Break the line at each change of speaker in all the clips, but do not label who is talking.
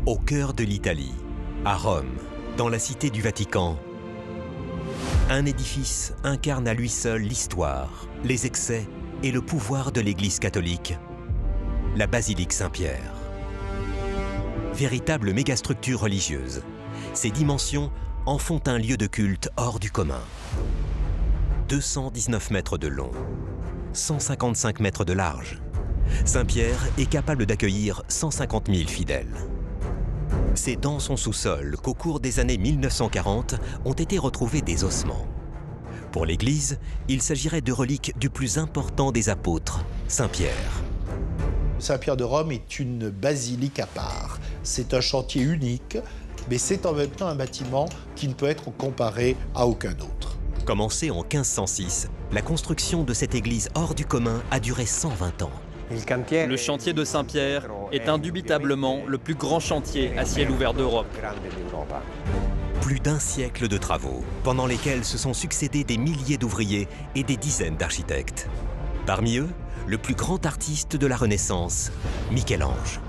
Au cœur de l'Italie, à Rome, dans la cité du Vatican, un édifice incarne à lui seul l'histoire, les excès et le pouvoir de l'Église catholique, la basilique Saint-Pierre. Véritable mégastructure religieuse, ses dimensions en font un lieu de culte hors du commun. 219 mètres de long, 155 mètres de large, Saint-Pierre est capable d'accueillir 150 000 fidèles. C'est dans son sous-sol qu'au cours des années 1940 ont été retrouvés des ossements. Pour l'Église, il s'agirait de reliques du plus important des apôtres, Saint-Pierre.
Saint-Pierre de Rome est une basilique à part. C'est un chantier unique, mais c'est en même temps un bâtiment qui ne peut être comparé à aucun autre.
Commencée en 1506, la construction de cette église hors du commun a duré 120 ans.
Le chantier de Saint-Pierre est indubitablement le plus grand chantier à ciel ouvert d'Europe.
Plus d'un siècle de travaux, pendant lesquels se sont succédés des milliers d'ouvriers et des dizaines d'architectes. Parmi eux, le plus grand artiste de la Renaissance, Michel-Ange.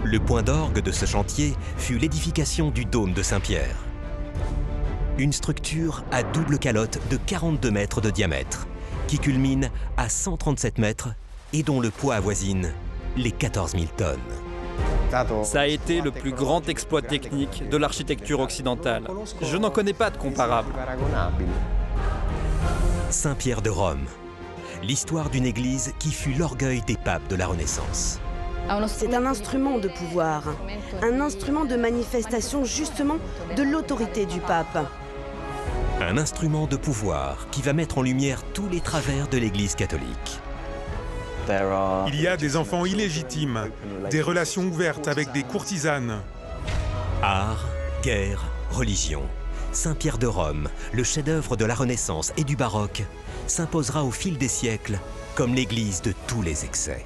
Le point d'orgue de ce chantier fut l'édification du dôme de Saint-Pierre. Une structure à double calotte de 42 mètres de diamètre, qui culmine à 137 mètres et dont le poids avoisine les 14 000 tonnes.
Ça a été le plus grand exploit technique de l'architecture occidentale. Je n'en connais pas de comparable.
Saint-Pierre de Rome, l'histoire d'une église qui fut l'orgueil des papes de la Renaissance.
C'est un instrument de pouvoir, un instrument de manifestation justement de l'autorité du pape.
Un instrument de pouvoir qui va mettre en lumière tous les travers de l'Église catholique.
Il y a des enfants illégitimes, des relations ouvertes avec des courtisanes.
Art, guerre, religion. Saint-Pierre de Rome, le chef-d'œuvre de la Renaissance et du baroque, s'imposera au fil des siècles comme l'église de tous les excès.